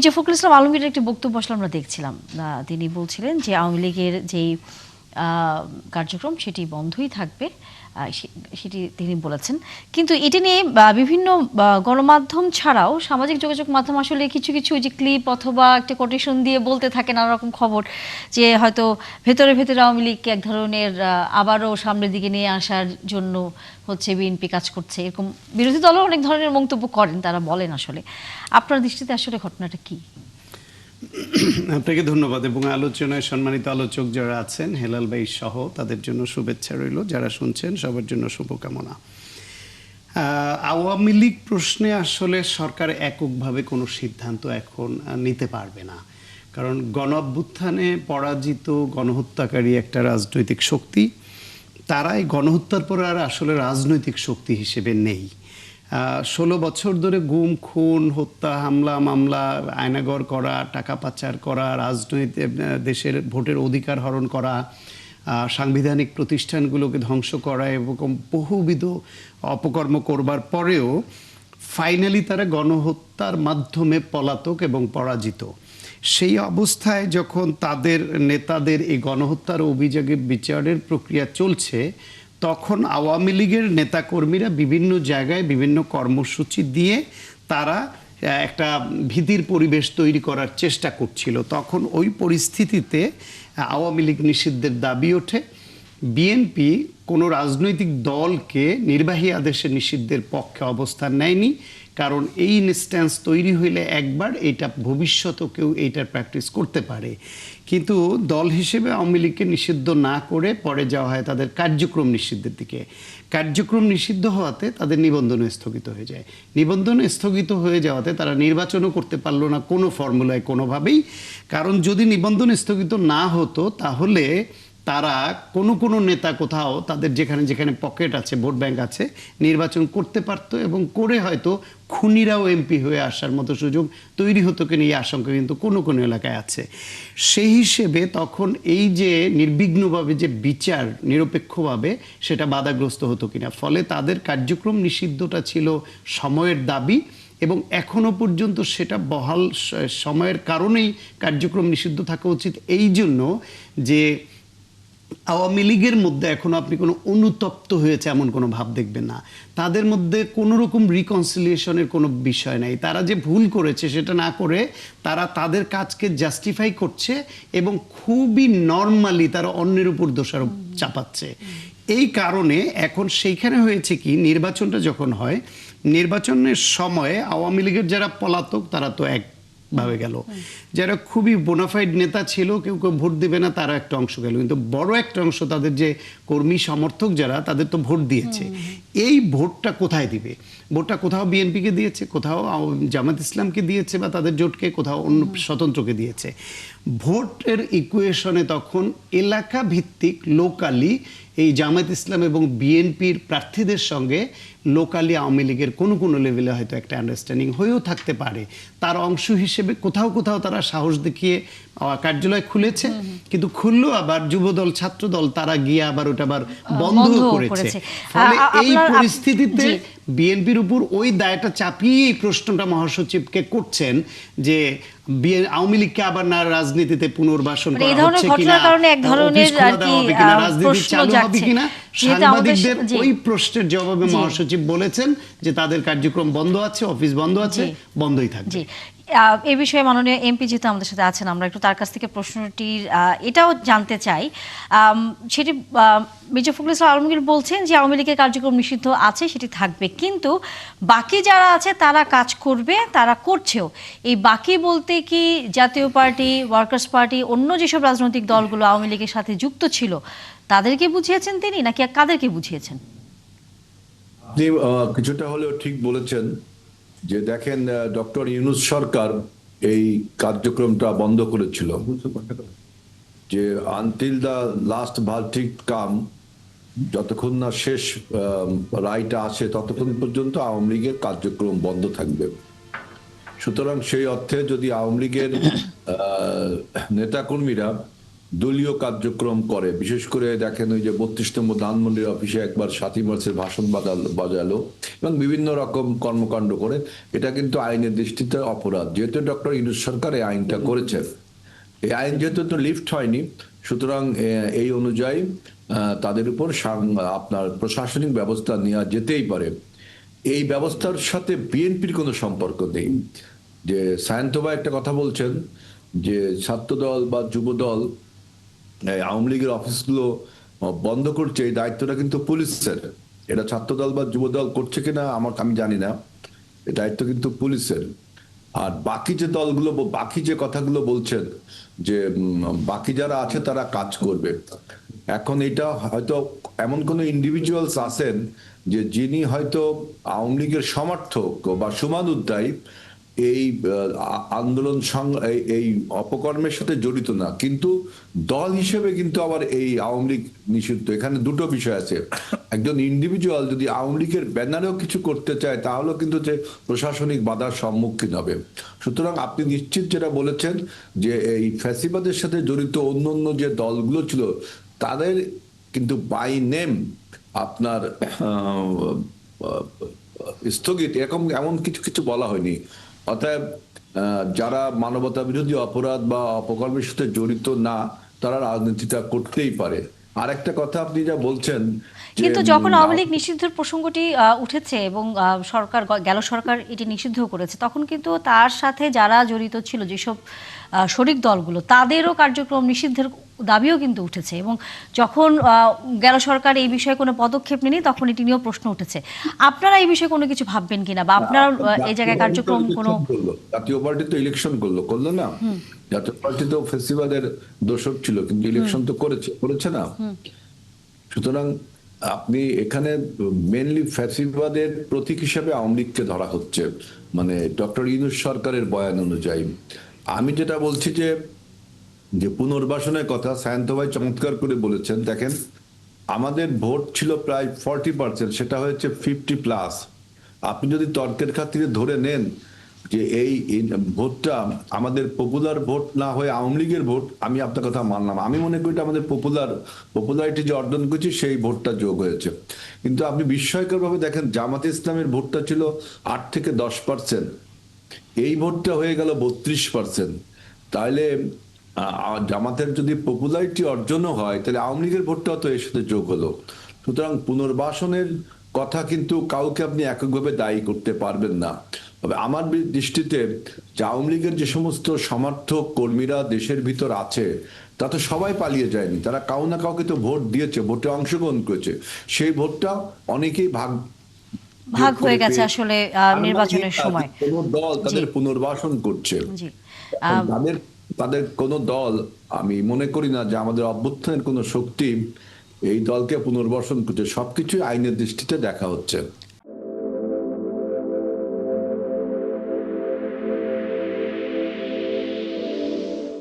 মির্জা ফখরুল ইসলাম আলমগীরের একটি বক্তব্য আসলে আমরা দেখছিলাম, তিনি বলছিলেন যে আওয়ামী লীগের যেই কার্যক্রম সেটি বন্ধই থাকবে, সেটি তিনি বলেছেন। কিন্তু এটা নিয়ে বিভিন্ন গণমাধ্যম ছাড়াও সামাজিক যোগাযোগ মাধ্যম আসলে কিছু কিছু যে ক্লিপ অথবা একটা কোটেশন দিয়ে বলতে থাকে নানা রকম খবর, যে হয়তো ভেতরে ভেতরে আওয়ামী লীগকে এক ধরনের আবারও সামনের দিকে নিয়ে আসার জন্য হচ্ছে বিএনপি কাজ করছে, এরকম বিরোধী দলও অনেক ধরনের মন্তব্য করেন, তারা বলেন। আসলে আপনার দৃষ্টিতে আসলে ঘটনাটা কি? আপনাকে ধন্যবাদ, এবং আলোচনায় সম্মানিত আলোচক যারা আছেন হেলাল ভাই সহ তাদের জন্য শুভেচ্ছা রইল, যারা শুনছেন সবার জন্য শুভকামনা। আওয়ামী লীগ প্রশ্নে আসলে সরকার এককভাবে কোনো সিদ্ধান্ত এখন নিতে পারবে না, কারণ গণ অভ্যুত্থানে পরাজিত গণহত্যাকারী একটা রাজনৈতিক শক্তি, তারাই গণহত্যার পর আর আসলে রাজনৈতিক শক্তি হিসেবে নেই। 16 বছর ধরে গুম খুন হত্যা হামলা মামলা আয়নাগর করা, টাকা পাচার করা, রাজনৈতিক দেশের ভোটের অধিকার হরণ করা, সাংবিধানিক প্রতিষ্ঠানগুলোকে ধ্বংস করা এবং বহুবিধ অপকর্ম করবার পরেও ফাইনালি তারা গণহত্যার মাধ্যমে পলাতক এবং পরাজিত। সেই অবস্থায় যখন তাদের নেতাদের এই গণহত্যার অভিযোগে বিচারের প্রক্রিয়া চলছে, তখন আওয়ামী লীগের নেতাকর্মীরা বিভিন্ন জায়গায় বিভিন্ন কর্মসূচি দিয়ে তারা একটা ভীতির পরিবেশ তৈরি করার চেষ্টা করছিল। তখন ওই পরিস্থিতিতে আওয়ামী লীগ নিষিদ্ধের দাবি ওঠে। বিএনপি কোনো রাজনৈতিক দলকে নির্বাহী আদেশে নিষিদ্ধের পক্ষে অবস্থান নেয়নি, কারণ এই ইনস্ট্যান্স তৈরি হইলে একবার এটা ভবিষ্যতেও কেউ এইটার প্র্যাকটিস করতে পারে। কিন্তু দল হিসেবে আওয়ামী লীগকে নিষিদ্ধ না করে পরে যাওয়া হয় তাদের কার্যক্রম নিষিদ্ধের দিকে। কার্যক্রম নিষিদ্ধ হওয়াতে তাদের নিবন্ধন স্থগিত হয়ে যায়। নিবন্ধন স্থগিত হয়ে যাওয়াতে তারা নির্বাচনও করতে পারলো না কোনো ফর্মুলায় কোনোভাবেই, কারণ যদি নিবন্ধন স্থগিত না হতো তাহলে তারা কোনো নেতা কোথাও তাদের যেখানে যেখানে পকেট আছে, ভোট ব্যাংক আছে, নির্বাচন করতে পারতো এবং করে হয়তো খুনিরাও এমপি হয়ে আসার মতো সুযোগ তৈরি হতো কিনা এই আশঙ্কা কিন্তু কোনো এলাকায় আছে। সেই হিসেবে তখন এই যে নির্বিঘ্নভাবে যে বিচার নিরপেক্ষভাবে সেটা বাধাগ্রস্ত হতো কিনা, ফলে তাদের কার্যক্রম নিষিদ্ধটা ছিল সময়ের দাবি এবং এখনো পর্যন্ত সেটা বহাল সময়ের কারণেই কার্যক্রম নিষিদ্ধ থাকা উচিত। এই জন্য যে আওয়ামী লীগের মধ্যে এখনো আপনি কোনো অনুতপ্ত হয়েছে এমন কোনো ভাব দেখবেন না, তাদের মধ্যে কোনো রকম রিকনসিলিয়েশনের কোনো বিষয় নাই। তারা যে ভুল করেছে সেটা না করে তারা তাদের কাজকে জাস্টিফাই করছে এবং খুবই নর্মালি তারা অন্যের উপর দোষারোপ চাপাচ্ছে। এই কারণে এখন সেইখানে হয়েছে কি, নির্বাচনটা যখন হয়, নির্বাচনের সময়ে আওয়ামী লীগের যারা পলাতক তারা তো ভাবে গেল, যারা খুবই বোনাফাইড নেতা ছিল কেউ ভোট দেবে না তারা একটা অংশ গেল, কিন্তু বড় একটা অংশ তাদের যে কর্মী সমর্থক যারা তাদের তো ভোট দিয়েছে। এই ভোটটা কোথায় দিবে? ভোটটা কোথাও বিএনপিকে দিয়েছে, কোথাও জামাত ইসলামকে দিয়েছে বা তাদের জোটকে, কোথাও অন্য স্বতন্ত্রকে দিয়েছে। ভোটের ইকুয়েশনে তখন এলাকা ভিত্তিক লোকালি এই জামাত ইসলাম এবং বিএনপির প্রার্থীদের সঙ্গে লোকালি আওয়ামী লীগের কোনো লেভেলে হয়তো একটা আন্ডারস্ট্যান্ডিং হয়েও থাকতে পারে। তার অংশ হিসেবে কোথাও তারা সাহস দেখিয়ে কার্যালয় খুলেছে, কিন্তু খুললো আবার যুবদল ছাত্রদল তারা গিয়ে আবার ওটা আবার বন্ধ করেছে। ফলে এই পরিস্থিতিতে বিএনপির উপর ওই দায়টা চাপিয়ে এই প্রশ্নটা মহাসচিবকে করছেন যে আওয়ামী লীগকে আবার না রাজনীতিতে পুনর্বাসন করা হচ্ছে কিনা, রাজনীতি চালু হবে কিনা। সাংবাদিকদের ওই প্রশ্নের জবাবে মহাসচিব বলেছেন যে তাদের কার্যক্রম বন্ধ আছে, অফিস বন্ধ আছে, বন্ধই থাকবে। এই বিষয়ে মাননীয় এমপি যেহেতু আমাদের সাথে আছেন, আমরা একটু তার কাছ থেকে প্রশ্নটির এটাও জানতে চাই। সেটি মির্জা ফখরুল ইসলাম আলমগীর বলছেন যে আওয়ামী লীগের কার্যক্রম নিষিদ্ধ আছে, সেটি থাকবে, কিন্তু বাকি যারা আছে তারা কাজ করবে, তারা করছেও। এই বাকি বলতে কি জাতীয় পার্টি, ওয়ার্কার্স পার্টি, অন্য যেসব রাজনৈতিক দলগুলো আওয়ামী লীগের সাথে যুক্ত ছিল তাদেরকে বুঝিয়েছেন তিনি, নাকি কাদেরকে বুঝিয়েছেন? কিছুটা হলেও ঠিক বলেছেন যে দেখেন, ডক্টর ইউনূস সরকার এই কার্যক্রমটা বন্ধ করেছিল যে আনটিল দ্য লাস্ট ভার্ডিক্ট কাম, যতক্ষণ না শেষ রায়টা আসে ততক্ষণ পর্যন্ত আওয়ামী লীগের কার্যক্রম বন্ধ থাকবে। সুতরাং সেই অর্থে যদি আওয়ামী লীগের নেতাকর্মীরা দলীয় কার্যক্রম করে, বিশেষ করে দেখেন ওই যে 32তম ধানমন্ডির অফিসে একবার 7ই মার্চের ভাষণ বাজালো এবং বিভিন্ন রকম কর্মকাণ্ড করে, এটা কিন্তু আইনের দৃষ্টিতে অপরাধ। যেহেতু ডক্টর ইউনূস সরকার এই আইনটা করেছেন, এই আইন যেহেতু তো লিফট হয়নি, সুতরাং এই অনুযায়ী তাদের উপর আপনার প্রশাসনিক ব্যবস্থা নেওয়া যেতেই পারে। এই ব্যবস্থার সাথে বিএনপির কোনো সম্পর্ক নেই। যে সায়ন্তবা একটা কথা বলছেন যে ছাত্রদল বা যুবদল এই আওয়ামী লীগের অফিসগুলো বন্ধ করছে, এই দায়িত্বটা কিন্তু পুলিশের। এটা ছাত্রদল বা যুবদল করছে কিনা আমি জানি না, এই দায়িত্ব কিন্তু পুলিশের। আর বাকি যে দলগুলো, বাকি যে কথাগুলো বলছেন যে বাকি যারা আছে তারা কাজ করবে, এখন এটা হয়তো এমন কোন ইন্ডিভিজুয়ালস আছেন যে যিনি হয়তো আওয়ামী লীগের সমর্থক বা শুভানুধ্যায়ী, এই আন্দোলন এই অপকর্মের সাথে জড়িত না, কিন্তু দল হিসেবে কিন্তু আবার এই আওয়ামী লীগ নিষিদ্ধ। এখানে দুটো বিষয় আছে, একজন ইন্ডিভিজুয়াল যদি আওয়ামী লীগের ব্যানারেও কিছু করতে চায় তাহলেও কিন্তু যে প্রশাসনিক বাধার সম্মুখীন হবে। সুতরাং আপনি নিশ্চিত যেটা বলেছেন যে এই ফ্যাসিবাদের সাথে জড়িত অন্য অন্য যে দলগুলো ছিল তাদের কিন্তু বাই নেম আপনার স্থগিত এমন কিছু কিছু বলা হয়নি। অতএব যারা মানবতা বিরোধী অপরাধ বা অপকর্মের সাথে জড়িত না, তারা রাজনীতিটা করতেই পারে। আরেকটা কথা আপনি যা বলছেন যে কিন্তু যখন আওয়ামী লীগ নিষিদ্ধের প্রসঙ্গটি উঠেছে এবং সরকার গেল সরকার এটি নিষিদ্ধ করেছে, তখন কিন্তু তার সাথে যারা জড়িত ছিল, যেসব শরিক দলগুলো, তাদেরও কার্যক্রম নিষিদ্ধের দাবিও কিন্তু উঠেছে। এবং যখন গেল সরকার এই বিষয়ে কোনো পদক্ষেপ নেয়নি, তখন এটি নিয়েও প্রশ্ন উঠেছে। আপনারা এই বিষয়ে কোনো কিছু ভাববেন কিনা, বা আপনারা এই জায়গায় কার্যক্রম কোনো? জাতীয় পার্টি তো ইলেকশন করলো না। জাতীয় পার্টি তো ফেস্টিভ্যালের দোষক ছিল, কিন্তু ইলেকশন তো করেছে না। সুতরাং আপনি এখানে মেনলি ফ্যাসিবাদের প্রতীক হিসেবে আওয়ামী লীগকে ধরা হচ্ছে, মানে ডক্টর ইউনূস সরকারের বয়ান অনুযায়ী। আমি যেটা বলছি যে যে পুনর্বাসনের কথা সায়ন্ত ভাই চমৎকার করে বলেছেন। দেখেন, আমাদের ভোট ছিল প্রায় 40%, সেটা হয়েছে 50+। আপনি যদি তর্কের খাতিরে ধরে নেন যে এই ভোটটা আমাদের পপুলার ভোট না হয়ে আওয়ামী লীগের ভোট, আমি আপনার কথা মানলাম। আমি মনে করি এটা আমাদের পপুলারিটি যে অর্জন করেছি সেই ভোটটা যোগ হয়েছে। কিন্তু আপনি বিস্ময়কর ভাবে দেখেন, জামাতে ইসলামের ভোটটা ছিল 8 থেকে 10%, এই ভোটটা হয়ে গেল 32%। তাহলে জামাতের যদি পপুলারিটি অর্জনও হয়, তাহলে আওয়ামী লীগের ভোটটাও তো এর সাথে যোগ হলো। সুতরাং পুনর্বাসনের কথা কিন্তু কাউকে আপনি এককভাবে দায়ী করতে পারবেন না। তবে আমার দৃষ্টিতে যে আওয়ামী লীগের যে সমস্ত সমর্থক কর্মীরা দেশের ভিতর আছে, তা তো সবাই পালিয়ে যায়নি, তারা কাউ না কাউকে তো ভোট দিয়েছে, ভোটে অংশগ্রহণ করেছে। সেই ভোটটা অনেকেই ভাগ হয়ে গেছে আসলে নির্বাচনের সময়। কোন দল তাদের পুনর্বাসন করছে, জি। তাদের তাদের কোন দল, আমি মনে করি না যে আমাদের অভ্যুত্থানের কোন শক্তি এই দলকে পুনর্বাসন করছে। সবকিছু আইনের দৃষ্টিতে দেখা হচ্ছে।